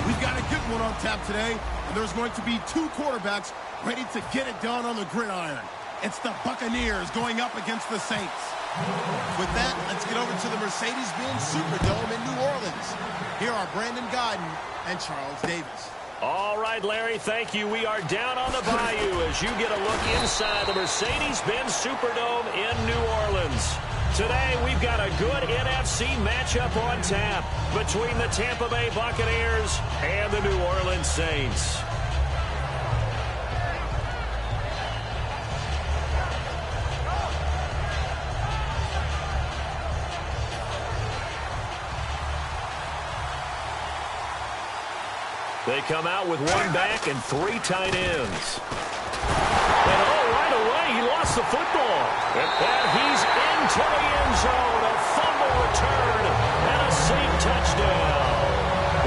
We've got a good one on tap today, and there's going to be two quarterbacks ready to get it done on the gridiron. It's the Buccaneers going up against the Saints. With that, let's get over to the Mercedes-Benz Superdome in New Orleans. Here are Brandon Godden and Charles Davis. All right, Larry, thank you. We are down on the bayou as you get a look inside the Mercedes-Benz Superdome in New Orleans. Today, we've got a good NFC matchup on tap between the Tampa Bay Buccaneers and the New Orleans Saints. They come out with one back and three tight ends. And right away, he lost the football. And he's into the end zone. A fumble return and a safe touchdown.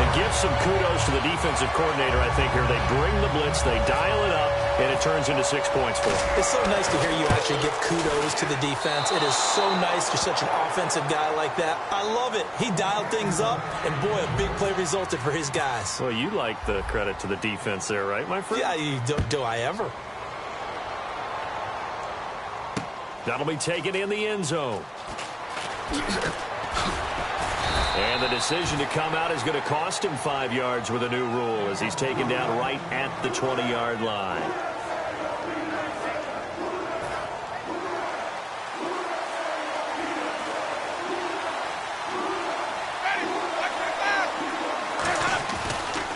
It gives some kudos to the defensive coordinator, I think, here. They bring the blitz, they dial it up, and it turns into 6 points for them. It's so nice to hear you actually give kudos to the defense. It is so nice you're such an offensive guy like that. I love it. He dialed things up, and boy, a big play resulted for his guys. Well, you like the credit to the defense there, right, my friend? Yeah, do I ever? That'll be taken in the end zone. And the decision to come out is going to cost him 5 yards with a new rule as he's taken down right at the 20-yard line.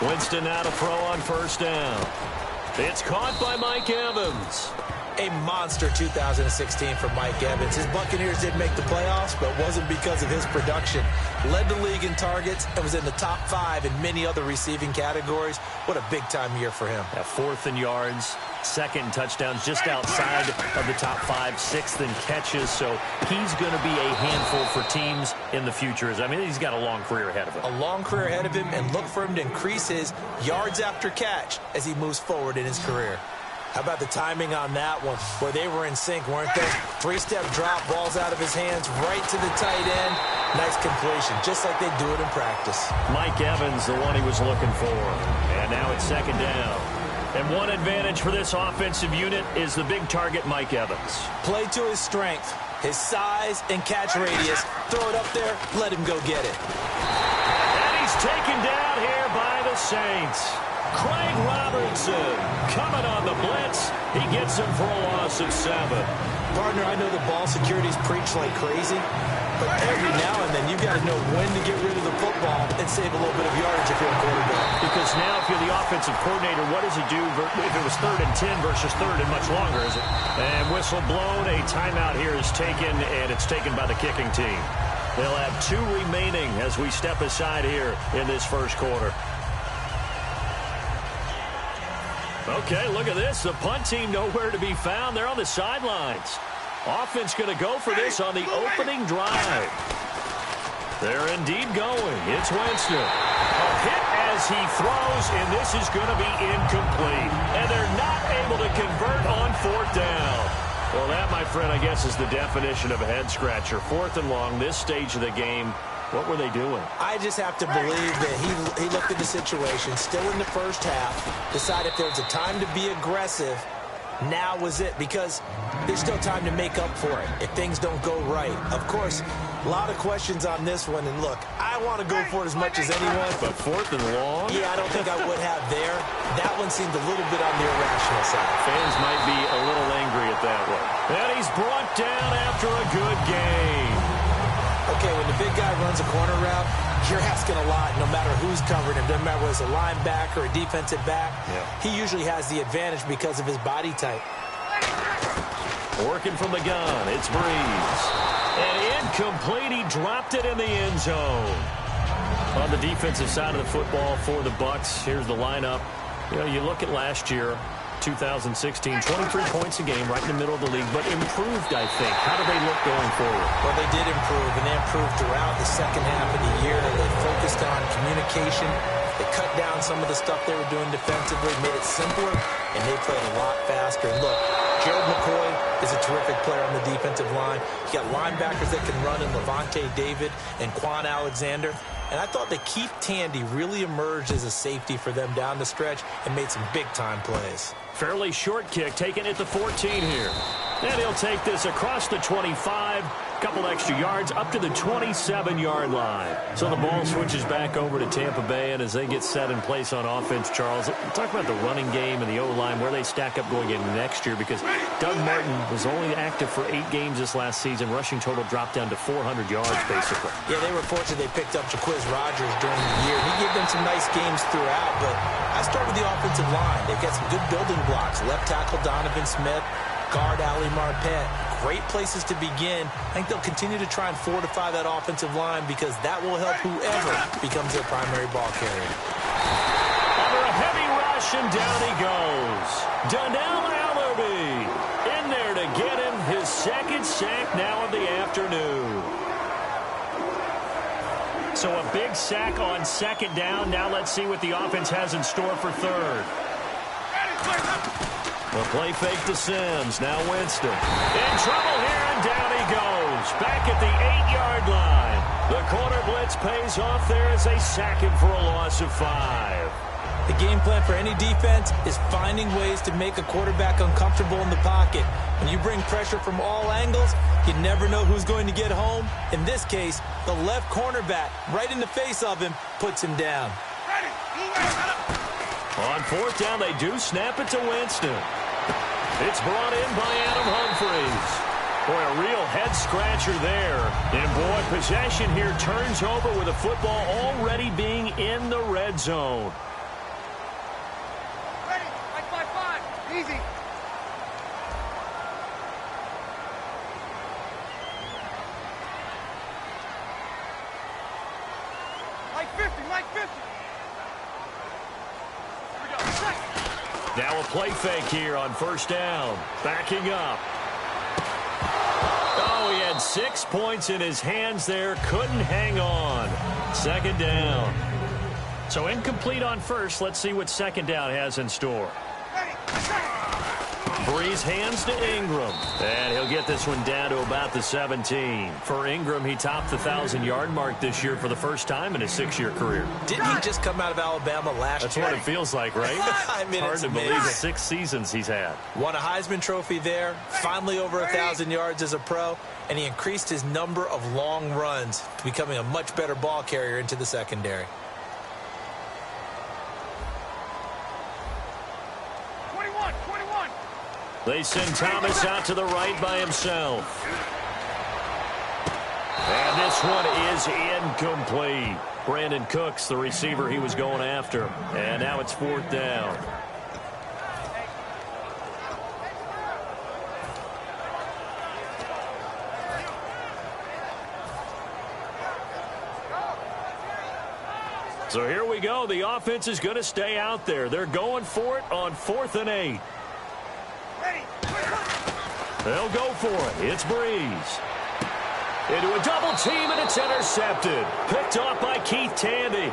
Winston now to throw on first down. It's caught by Mike Evans. A monster 2016 for Mike Evans. His Buccaneers did make the playoffs, but it wasn't because of his production. Led the league in targets and was in the top 5 in many other receiving categories. What a big-time year for him. 4th in yards, 2nd in touchdowns, just outside of the top 5, 6th in catches. So he's going to be a handful for teams in the future. I mean, he's got a long career ahead of him. A long career ahead of him, and look for him to increase his yards after catch as he moves forward in his career. How about the timing on that one, where they were in sync, weren't they? 3-step drop, balls out of his hands, right to the tight end. Nice completion, just like they do it in practice. Mike Evans, the one he was looking for. And now it's 2nd down. And one advantage for this offensive unit is the big target, Mike Evans. Play to his strength, his size and catch radius. Throw it up there, let him go get it. And he's taken down here by the Saints. Craig Robertson coming on the blitz. He gets him for a loss of 7. Partner, I know the ball security's preached like crazy, but every now and then you got to know when to get rid of the football and save a little bit of yardage if you're a quarterback. Because now if you're the offensive coordinator, what does he do if it was 3rd and 10 versus 3rd and much longer, is it? And whistle blown, a timeout here is taken, and it's taken by the kicking team. They'll have 2 remaining as we step aside here in this first quarter. Okay, look at this. The punt team nowhere to be found. They're on the sidelines. Offense going to go for this on the opening drive. They're indeed going. It's Winston. A hit as he throws, and this is going to be incomplete. And they're not able to convert on 4th down. Well, that, my friend, I guess is the definition of a head-scratcher. 4th and long, this stage of the game. What were they doing? I just have to believe that he looked at the situation, still in the first half, decided if there was a time to be aggressive, now was it, because there's still time to make up for it if things don't go right. Of course, a lot of questions on this one, and look, I want to go for it as much as anyone. But 4th and long? Yeah, I don't think I would have there. That one seemed a little bit on the irrational side. Fans might be a little angry at that one. And he's brought down after a good game. Okay, when the big guy runs a corner route, you're asking a lot no matter who's covering him. Doesn't matter whether it's a linebacker or a defensive back. Yeah. He usually has the advantage because of his body type. Working from the gun, it's Breeze. And incomplete, he dropped it in the end zone. On the defensive side of the football for the Bucs, here's the lineup. You know, you look at last year, 2016, 23 points a game, right in the middle of the league, but improved, I think. How do they look going forward? Well, they did improve, and they improved throughout the second half of the year. They focused on communication. They cut down some of the stuff they were doing defensively, made it simpler, and they played a lot faster. And look, Gerald McCoy is a terrific player on the defensive line. You got linebackers that can run in Levante David and Quan Alexander. And I thought that Keith Tandy really emerged as a safety for them down the stretch and made some big-time plays. Fairly short kick, taken at the 14 here. And he'll take this across the 25. Couple extra yards up to the 27-yard line. So the ball switches back over to Tampa Bay, and as they get set in place on offense, Charles, talk about the running game and the O-line, where they stack up going into next year, because Doug Martin was only active for 8 games this last season. Rushing total dropped down to 400 yards, basically. Yeah, they were fortunate they picked up Jaquiz Rodgers during the year. He gave them some nice games throughout, but I start with the offensive line. They've got some good building blocks. Left tackle Donovan Smith, guard Ali Marpet. Great places to begin. I think they'll continue to try and fortify that offensive line because that will help whoever becomes their primary ball carrier. Under a heavy rush, and down he goes. Donnell Allerby in there to get him his second sack now of the afternoon. So a big sack on second down. Now let's see what the offense has in store for third. The play fake to Sims. Now Winston. In trouble here, and down he goes. Back at the 8-yard line. The corner blitz pays off there as they sack him for a loss of 5. The game plan for any defense is finding ways to make a quarterback uncomfortable in the pocket. When you bring pressure from all angles, you never know who's going to get home. In this case, the left cornerback, right in the face of him, puts him down. On fourth down, they do snap it to Winston. It's brought in by Adam Humphries. Boy, a real head-scratcher there. And, boy, possession here turns over with the football already being in the red zone. Ready, 5-5-5, easy. Like 50, like 50. Here we go, set. Now a play fake here on first down. Backing up. Oh, he had 6 points in his hands there. Couldn't hang on. Second down. So incomplete on first. Let's see what second down has in store. Breeze hands to Ingram. And he'll get this one down to about the 17. For Ingram, he topped the 1,000-yard mark this year for the first time in his 6-year career. Didn't he just come out of Alabama last year? That's what it feels like, right? I mean, hard it's to amazing. believe 6 seasons he's had. Won a Heisman Trophy there, finally over 1,000 yards as a pro, and he increased his number of long runs, becoming a much better ball carrier into the secondary. 21. They send Thomas out to the right by himself. And this one is incomplete. Brandon Cooks, the receiver he was going after. And now it's fourth down. So here we go. The offense is going to stay out there. They're going for it on 4th and 8. They'll go for it. It's Breeze. Into a double team, and it's intercepted. Picked off by Keith Tandy.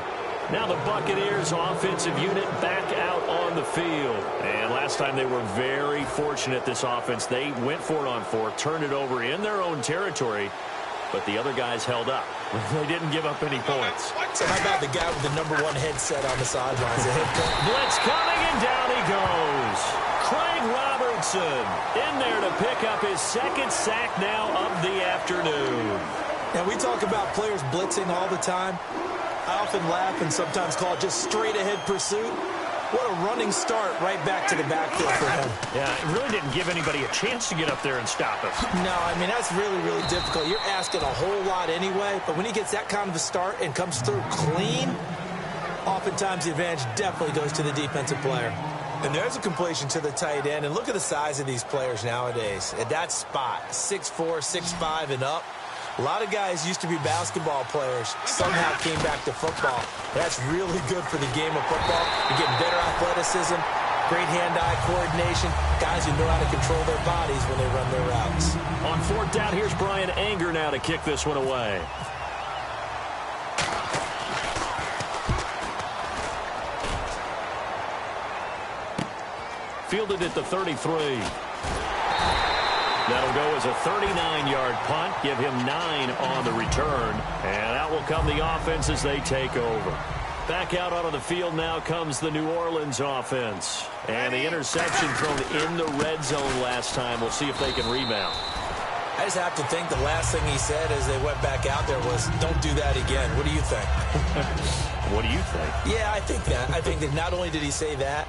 Now the Buccaneers offensive unit back out on the field. And last time they were very fortunate, this offense. They went for it on 4th, turned it over in their own territory, but the other guys held up. They didn't give up any points. So how about the guy with the #1 headset on the sidelines? Blitz coming, and down he goes. Craig Robertson in there to pick up his second sack now of the afternoon. Now, we talk about players blitzing all the time. I often laugh and sometimes call it just straight-ahead pursuit. What a running start right back to the backfield for him. Yeah, it really didn't give anybody a chance to get up there and stop him. No, I mean, that's really, really difficult. You're asking a whole lot anyway, but when he gets that kind of a start and comes through clean, oftentimes the advantage definitely goes to the defensive player. And there's a completion to the tight end, and look at the size of these players nowadays. At that spot, 6'4", 6'5", and up. A lot of guys used to be basketball players, somehow came back to football. That's really good for the game of football. You're getting better athleticism, great hand-eye coordination, guys who know how to control their bodies when they run their routes. On 4th down, here's Brian Anger now to kick this one away. Fielded at the 33. That'll go as a 39-yard punt, give him 9 on the return, and out will come the offense as they take over. Back out onto the field now comes the New Orleans offense, and the interception thrown in the red zone last time. We'll see if they can rebound. I just have to think the last thing he said as they went back out there was, don't do that again. What do you think? What do you think? Yeah, I think that. I think that not only did he say that,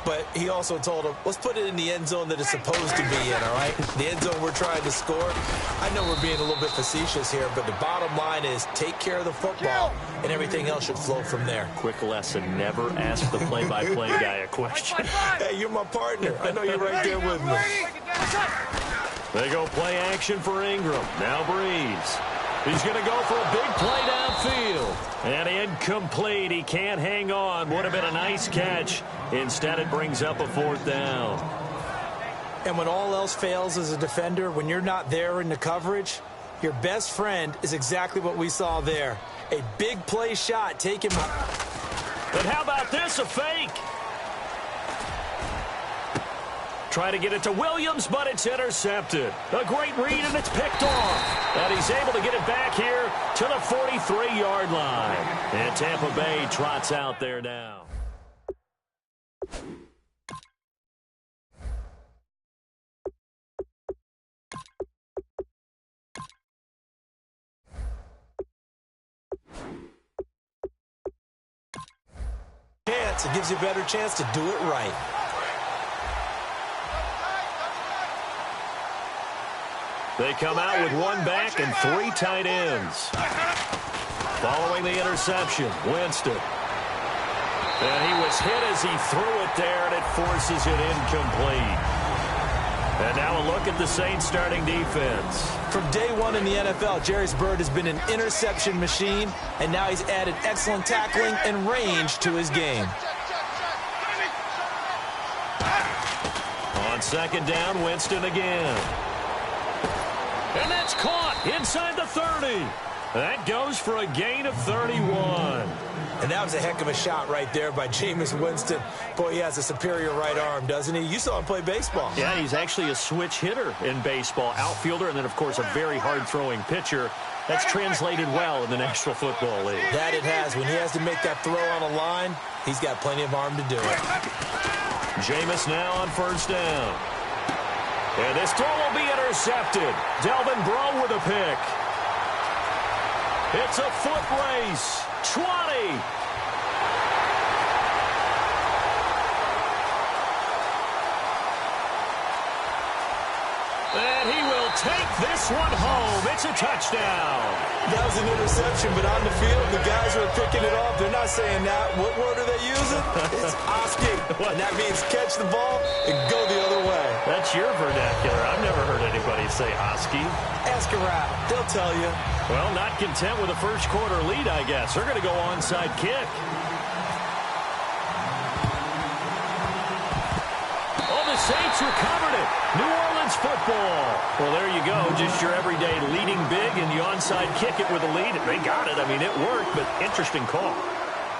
but he also told him, let's put it in the end zone that it's supposed to be in, all right? The end zone we're trying to score. I know we're being a little bit facetious here, but the bottom line is take care of the football, and everything else should flow from there. Quick lesson, never ask the play-by-play guy a question. Hey, you're my partner. I know you're right there with me. They go play action for Ingram. Now Breeze. He's going to go for a big play downfield. And incomplete. He can't hang on. Would have been a nice catch. Instead, it brings up a 4th down. And when all else fails as a defender, when you're not there in the coverage, your best friend is exactly what we saw there. A big play shot taken. But how about this? A fake. Try to get it to Williams, but it's intercepted. A great read, and it's picked off. And he's able to get it back here to the 43-yard line. And Tampa Bay trots out there now. It gives you a better chance to do it right. They come out with 1 back and 3 tight ends. Following the interception, Winston. And he was hit as he threw it there, and it forces it incomplete. And now a look at the Saints starting defense. From day one in the NFL, Jerry's Bird has been an interception machine, and now he's added excellent tackling and range to his game. On 2nd down, Winston again. And that's caught inside the 30. That goes for a gain of 31. And that was a heck of a shot right there by Jameis Winston. Boy, he has a superior right arm, doesn't he? You saw him play baseball. Yeah, he's actually a switch hitter in baseball. Outfielder, and then, of course, a very hard-throwing pitcher. That's translated well in the National Football League. That it has. When he has to make that throw on a line, he's got plenty of arm to do it. Jameis now on 1st down. And this throw will be intercepted. Delvin Breaux with a pick. It's a foot race. 20. And he will take this one home. It's a touchdown. That was an interception, but on the field, the guys who are picking it off, they're not saying that. What word are they using? It's Oski. And that means catch the ball and go the other way. That's your vernacular. I've never heard anybody say Oski. Ask around. They'll tell you. Well, not content with a first-quarter lead, I guess. They're going to go onside kick. Oh, the Saints recovered it. New Orleans football. Well, there you go. Just your everyday leading big, and you onside kick it with a lead. They got it. I mean, it worked, but interesting call.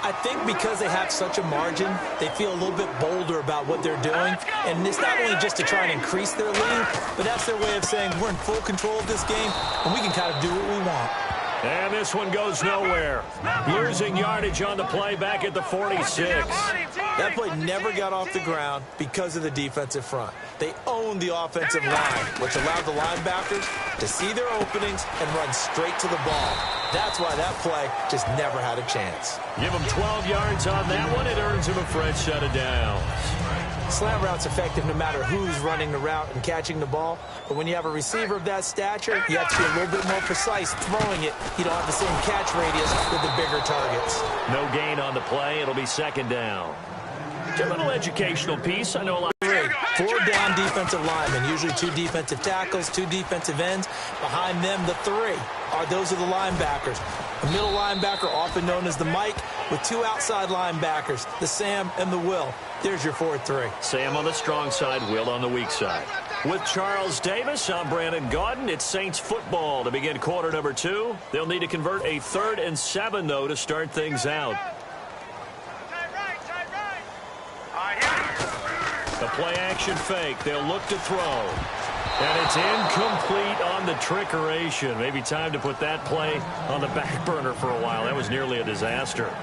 I think because they have such a margin, they feel a little bit bolder about what they're doing. And it's not only just to try and increase their lead, but that's their way of saying we're in full control of this game, and we can kind of do what we want. And this one goes nowhere. Losing yardage on the play back at the 46. That play never got off the ground because of the defensive front. They owned the offensive line, which allowed the linebackers to see their openings and run straight to the ball. That's why that play just never had a chance. Give him 12 yards on that one. It earns him a fresh set of downs. Slant route's effective no matter who's running the route and catching the ball. But when you have a receiver of that stature, you have to be a little bit more precise throwing it. You don't have the same catch radius with the bigger targets. No gain on the play. It'll be 2nd down. A little educational piece. I know a lot. 4 down defensive linemen, usually 2 defensive tackles, 2 defensive ends. Behind them, the 3 those are the linebackers. The middle linebacker, often known as the Mike, with 2 outside linebackers, the Sam and the Will. There's your 4-3. Sam on the strong side, Will on the weak side. With Charles Davis, I'm Brandon Gaudin. It's Saints football to begin quarter number 2. They'll need to convert a 3rd and 7, though, to start things out. The play action fake. They'll look to throw. And it's incomplete on the trickeration. Maybe time to put that play on the back burner for a while. That was nearly a disaster.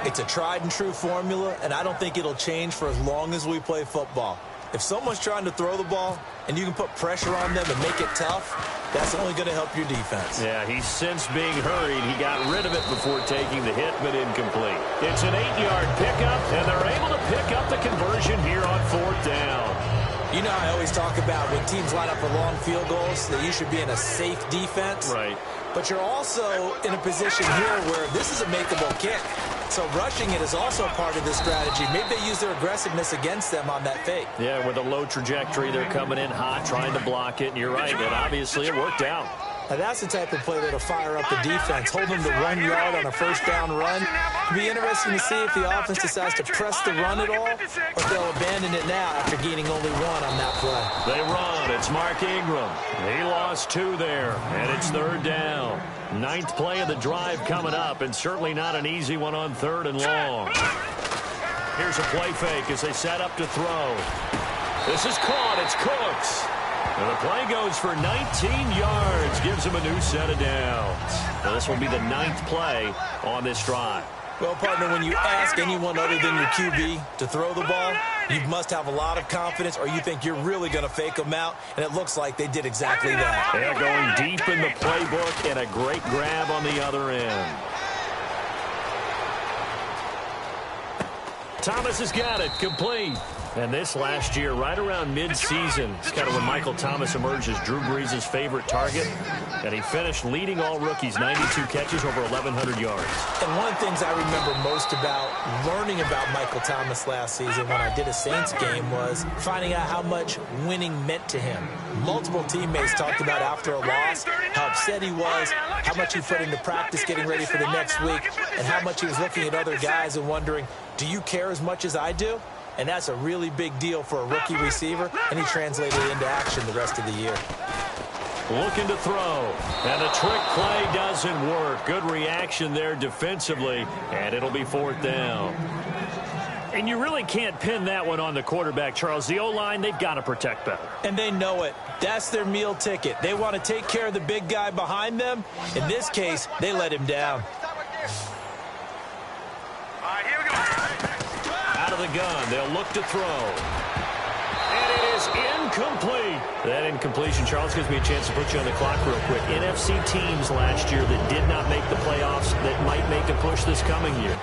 It's a tried-and-true formula, and I don't think it'll change for as long as we play football. If someone's trying to throw the ball and you can put pressure on them and make it tough, that's only going to help your defense. Yeah, he's since being hurried. He got rid of it before taking the hit, but incomplete. It's an 8-yard pickup, and they're able to pick up the conversion here on 4th down. You know, I always talk about when teams line up for long field goals that you should be in a safe defense. Right. But you're also in a position here where this is a makeable kick. So rushing it is also part of this strategy. Maybe they use their aggressiveness against them on that fake. Yeah, with a low trajectory, they're coming in hot, trying to block it, and you're right, and obviously it worked out. Now that's the type of play that'll fire up the defense. Hold them to 1 yard on a 1st down run. It'll be interesting to see if the offense decides to press the run at all, or if they'll abandon it now after gaining only 1 on that play. They run. It's Mark Ingram. He lost 2 there, and it's 3rd down. 9th play of the drive coming up, and certainly not an easy one on 3rd and long. Here's a play fake as they set up to throw. This is caught. It's Cooks. And the play goes for 19 yards, gives him a new set of downs. Now this will be the 9th play on this drive. Well, partner, when you ask anyone other than your QB to throw the ball, you must have a lot of confidence, or you think you're really going to fake them out, and it looks like they did exactly that. They're going deep in the playbook, and a great grab on the other end. Thomas has got it, complete. And this last year, right around mid-season, it's kind of when Michael Thomas emerged as Drew Brees' favorite target. And he finished leading all rookies, 92 catches, over 1,100 yards. And one of the things I remember most about learning about Michael Thomas last season when I did a Saints game was finding out how much winning meant to him. Multiple teammates talked about after a loss how upset he was, how much he put into practice getting ready for the next week, and how much he was looking at other guys and wondering, do you care as much as I do? And that's a really big deal for a rookie receiver, and he translated it into action the rest of the year. Looking to throw, and the trick play doesn't work. Good reaction there defensively, and it'll be 4th down. And you really can't pin that one on the quarterback, Charles. The O-line, they've got to protect better. And they know it. That's their meal ticket. They want to take care of the big guy behind them. In this case, they let him down. All right, here we go. Out of the gun, they'll look to throw. And it is incomplete. That incompletion, Charles, gives me a chance to put you on the clock real quick. NFC teams last year that did not make the playoffs that might make a push this coming year.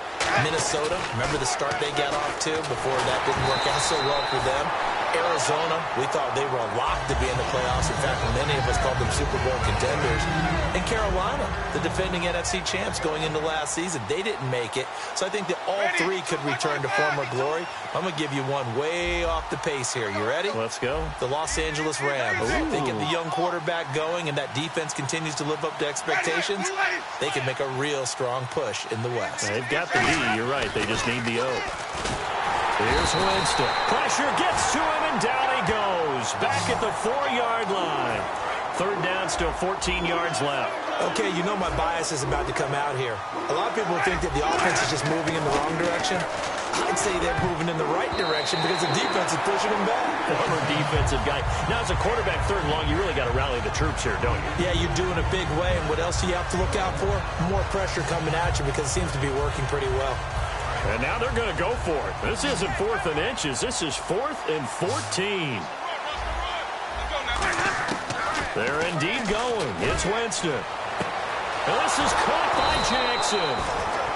Minnesota, remember the start they got off to before that didn't work out so well for them? Arizona, we thought they were a lock to be in the playoffs. In fact, many of us called them Super Bowl contenders. And Carolina, the defending NFC champs going into last season, they didn't make it. So I think that all 3 could return to former glory. I'm going to give you one way off the pace here. You ready? Let's go. The Los Angeles Rams. They get the young quarterback going, and that defense continues to live up to expectations. They can make a real strong push in the West. They've got the D. You're right. They just need the O. Here's Winston. Pressure gets to him, and down he goes. Back at the 4-yard line. 3rd down, still 14 yards left. Okay, you know my bias is about to come out here. A lot of people think that the offense is just moving in the wrong direction. I'd say they're moving in the right direction because the defense is pushing them back. Former defensive guy. Now, as a quarterback 3rd and long, you really got to rally the troops here, don't you? Yeah, you do in a big way. And what else do you have to look out for? More pressure coming at you because it seems to be working pretty well. And now they're going to go for it. This isn't 4th and inches. This is 4th and 14. They're indeed going. It's Winston. And this is caught by Jackson.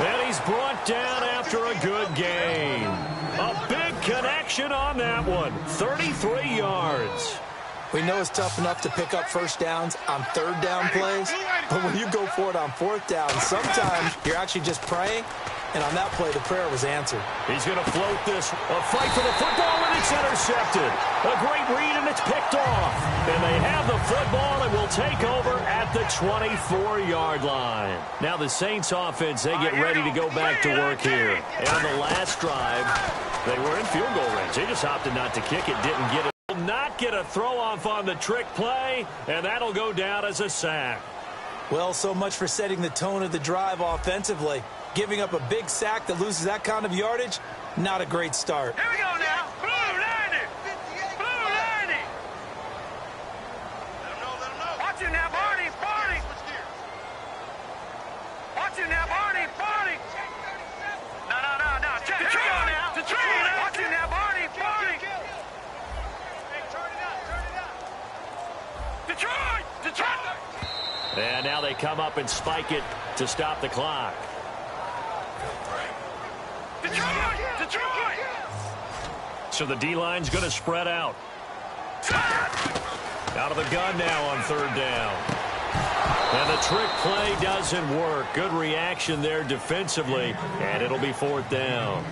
And he's brought down after a good gain. A big connection on that one. 33 yards. We know it's tough enough to pick up 1st downs on 3rd down plays, but when you go for it on 4th down, sometimes you're actually just praying, and on that play, the prayer was answered. He's going to float this. A fight for the football, and it's intercepted. A great read, and it's picked off. And they have the football and will take over at the 24-yard line. Now the Saints offense, they get ready to go back to work here. And on the last drive, they were in field goal range. They just opted not to kick it, didn't get it. Will not get a throw-off on the trick play, and that'll go down as a sack. Well, so much for setting the tone of the drive offensively. Giving up a big sack that loses that kind of yardage, not a great start. Here we go now. Blue 90. Blue 90. now they come up and spike it to stop the clock. So the D-line's going to spread out. Out of the gun now on third down. And the trick play doesn't work. Good reaction there defensively, and it'll be fourth down.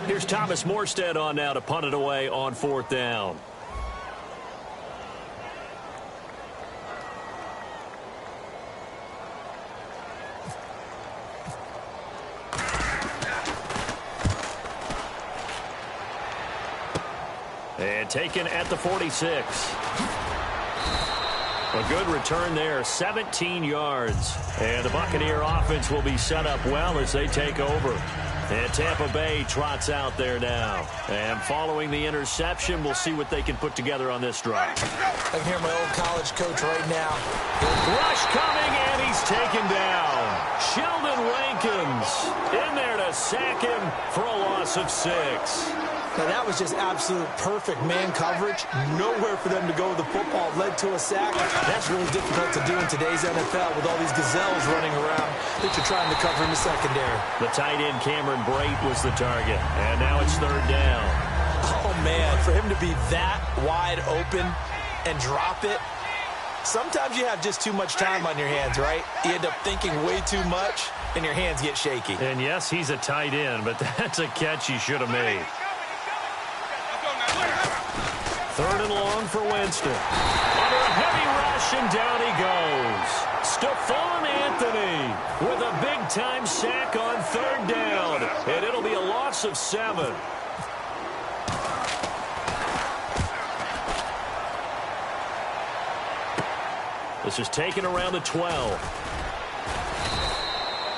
Here's Thomas Morstead on now to punt it away on fourth down. And taken at the 46. A good return there, 17 yards. And the Buccaneer offense will be set up well as they take over. And Tampa Bay trots out there now. And following the interception, we'll see what they can put together on this drive. I can hear my old college coach right now. Rush coming, and he's taken down. Sheldon Rankins in there to sack him for a loss of 6. Now, that was just absolute perfect man coverage. Nowhere for them to go with the football. Led to a sack. That's really difficult to do in today's NFL with all these gazelles running around that you're trying to cover in the secondary. The tight end Cameron Brate was the target. And now it's third down. Oh, man, for him to be that wide open and drop it. Sometimes you have just too much time on your hands, right? You end up thinking way too much, and your hands get shaky. And, yes, he's a tight end, but that's a catch he should have made. Third and long for Winston. Under a heavy rush, and down he goes. Stephon Anthony with a big-time sack on third down. And it'll be a loss of 7. This is taken around the 12.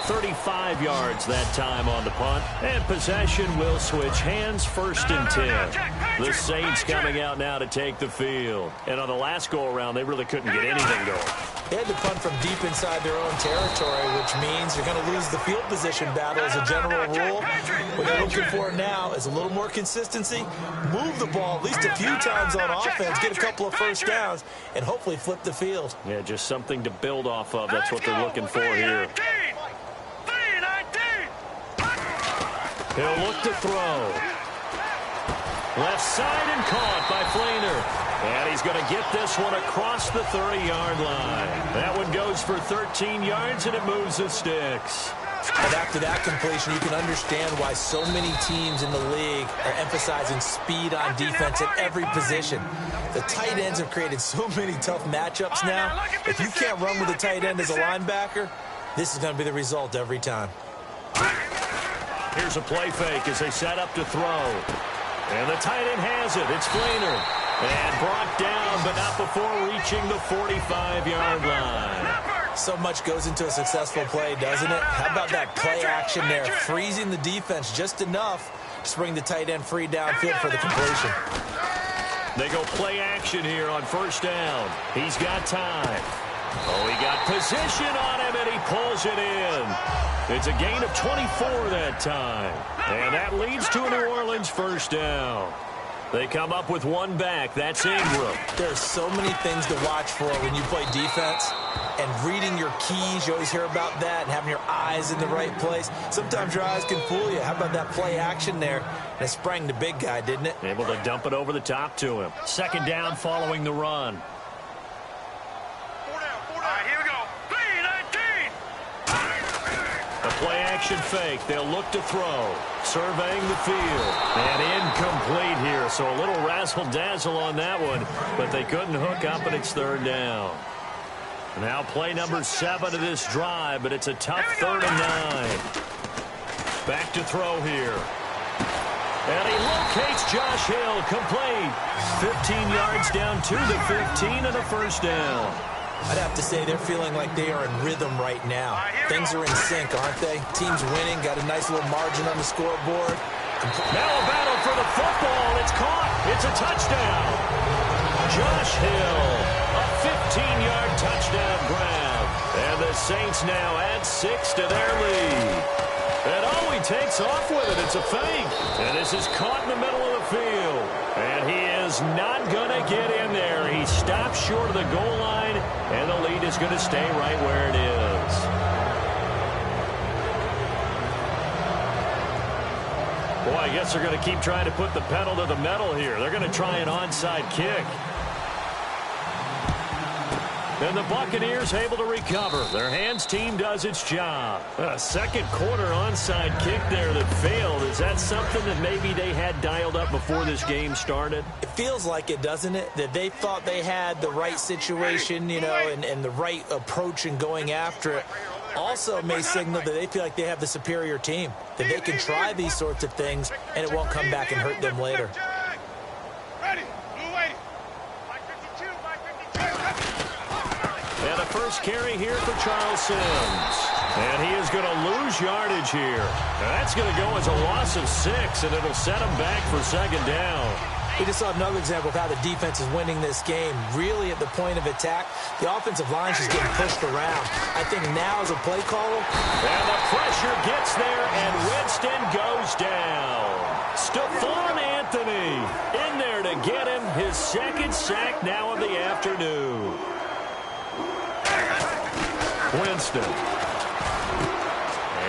35 yards that time on the punt. And possession will switch hands, first and 10. The Saints coming out now to take the field. And on the last go-around, they really couldn't get anything going. They had to punt from deep inside their own territory, which means you're going to lose the field position battle as a general rule. What they're looking for now is a little more consistency, move the ball at least a few times on offense, get a couple of first downs, and hopefully flip the field. Yeah, just something to build off of. That's what they're looking for here. He'll look to throw. Left side and caught by Flainer. And he's going to get this one across the 30-yard line. That one goes for 13 yards, and it moves the sticks. And after that completion, you can understand why so many teams in the league are emphasizing speed on defense at every position. The tight ends have created so many tough matchups now. If you can't run with a tight end as a linebacker, this is going to be the result every time. Here's a play fake as they set up to throw. And the tight end has it. It's Flainer. And brought down, but not before reaching the 45-yard line. So much goes into a successful play, doesn't it? How about that play action there? Freezing the defense just enough to bring the tight end free downfield for the completion. They go play action here on first down. He's got time. Oh, he got position on him, and he pulls it in. It's a gain of 24 that time. And that leads to a New Orleans first down. They come up with one back. That's Ingram. There's so many things to watch for when you play defense. And reading your keys, you always hear about that, and having your eyes in the right place. Sometimes your eyes can fool you. How about that play action there? And it sprang the big guy, didn't it? Able to dump it over the top to him. Second down following the run. Play action fake. They'll look to throw. Surveying the field. And incomplete here. So a little razzle-dazzle on that one. But they couldn't hook up, and it's third down. Now play number 7 of this drive, but it's a tough 3rd and 9. Back to throw here. And he locates Josh Hill. Complete. 15 yards down to the 15 and a first down. I'd have to say they're feeling like they are in rhythm right now. Things are in sync, aren't they? Team's winning, got a nice little margin on the scoreboard. Now a battle for the football. It's caught. It's a touchdown. Josh Hill, a 15-yard touchdown grab. And the Saints now add 6 to their lead. And oh, he takes off with it. It's a fake. And this is caught in the middle of the field. And he is not going to get in there. He stops short of the goal line, and the lead is going to stay right where it is. Boy, I guess they're going to keep trying to put the pedal to the metal here. They're going to try an onside kick. And the Buccaneers able to recover. Their hands team does its job. A second quarter onside kick there that failed. Is that something that maybe they had dialed up before this game started? It feels like it, doesn't it? That they thought they had the right situation, you know, and the right approach in going after it. Also may signal that they feel like they have the superior team, that they can try these sorts of things and it won't come back and hurt them later. And a first carry here for Charles Sims. And he is going to lose yardage here. And that's going to go as a loss of 6, and it'll set him back for second down. We just saw another example of how the defense is winning this game. Really at the point of attack, the offensive line is just getting pushed around. I think now as a play caller. And the pressure gets there, and Winston goes down. Stephon Anthony in there to get him his second sack now of the afternoon. Winston.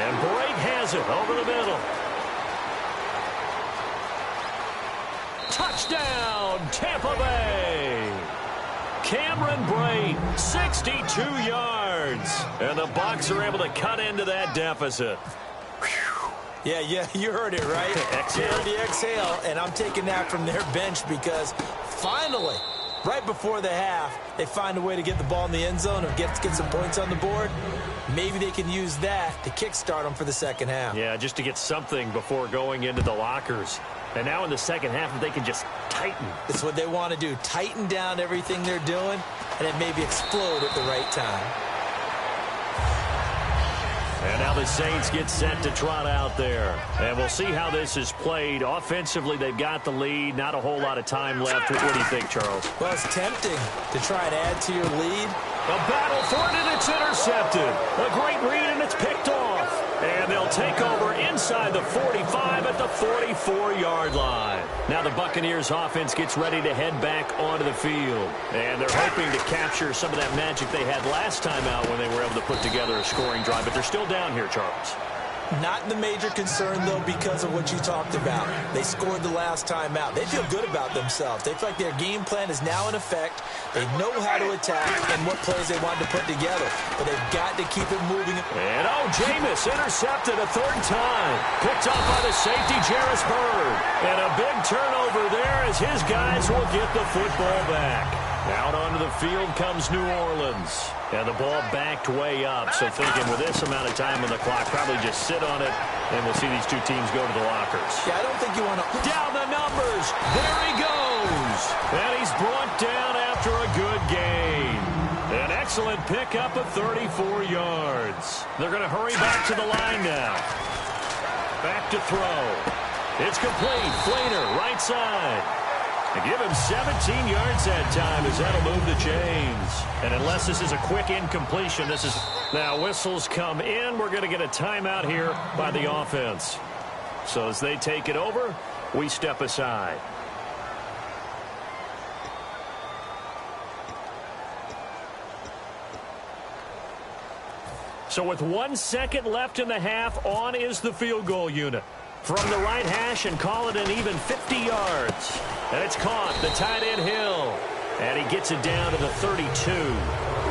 And Brake has it over the middle. Touchdown, Tampa Bay. Cameron Brake, 62 yards. And the Bucs are able to cut into that deficit. Yeah, you heard it, right? Exhale. You heard the exhale, and I'm taking that from their bench because finally, right before the half, they find a way to get the ball in the end zone and get some points on the board. Maybe they can use that to kickstart them for the second half. Yeah, just to get something before going into the lockers. And now in the second half, if they can just tighten. That's what they want to do. Tighten down everything they're doing, and then maybe explode at the right time. And now the Saints get set to trot out there. And we'll see how this is played. Offensively, they've got the lead. Not a whole lot of time left. What do you think, Charles? Well, it's tempting to try and add to your lead. A battle for it, and it's intercepted. A great read, and it's picked off. And they'll take over inside the 45 at the 44-yard line. Now the Buccaneers offense gets ready to head back onto the field. And they're hoping to capture some of that magic they had last time out when they were able to put together a scoring drive. But they're still down here, Charles. Not the major concern, though, because of what you talked about. They scored the last time out. They feel good about themselves. They feel like their game plan is now in effect. They know how to attack and what plays they want to put together. But they've got to keep it moving. And, oh, Jameis intercepted a third time. Picked off by the safety, Jarvis Bird. And a big turnover there as his guys will get the football back. Out onto the field comes New Orleans. And the ball backed way up. So thinking with this amount of time on the clock, probably just sit on it, and we'll see these two teams go to the lockers. Yeah, I don't think you want to... Down the numbers. There he goes. And he's brought down after a good gain. An excellent pickup of 34 yards. They're going to hurry back to the line now. Back to throw. It's complete. Flainer, right side. And give him 17 yards that time as that'll move the chains. And unless this is a quick incompletion, this is... Now whistles come in. We're going to get a timeout here by the offense. So as they take it over, we step aside. So with 1 second left in the half, on is the field goal unit. From the right hash and call it an even 50 yards. And it's caught, the tight end Hill. And he gets it down to the 32.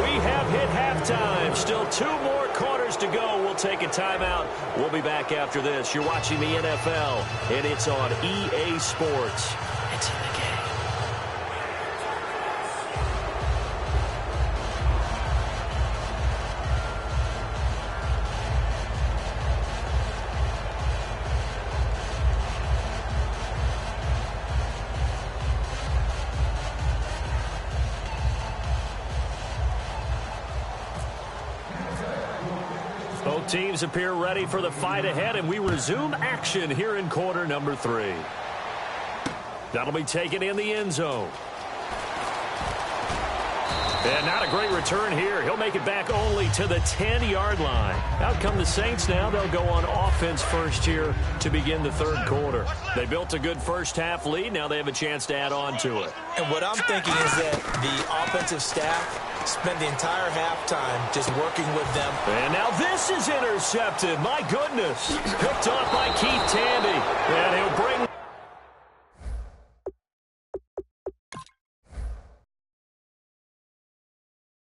We have hit halftime. Still 2 more quarters to go. We'll take a timeout. We'll be back after this. You're watching the NFL, and it's on EA Sports. It's in the game. Both teams appear ready for the fight ahead, and we resume action here in quarter number 3. That'll be taken in the end zone. And not a great return here. He'll make it back only to the 10-yard line. Out come the Saints now. They'll go on offense first here to begin the third quarter. They built a good first-half lead. Now they have a chance to add on to it. And what I'm thinking is that the offensive staff spent the entire halftime just working with them. And now this is intercepted. My goodness. Picked off by Keith Tandy. And he'll bring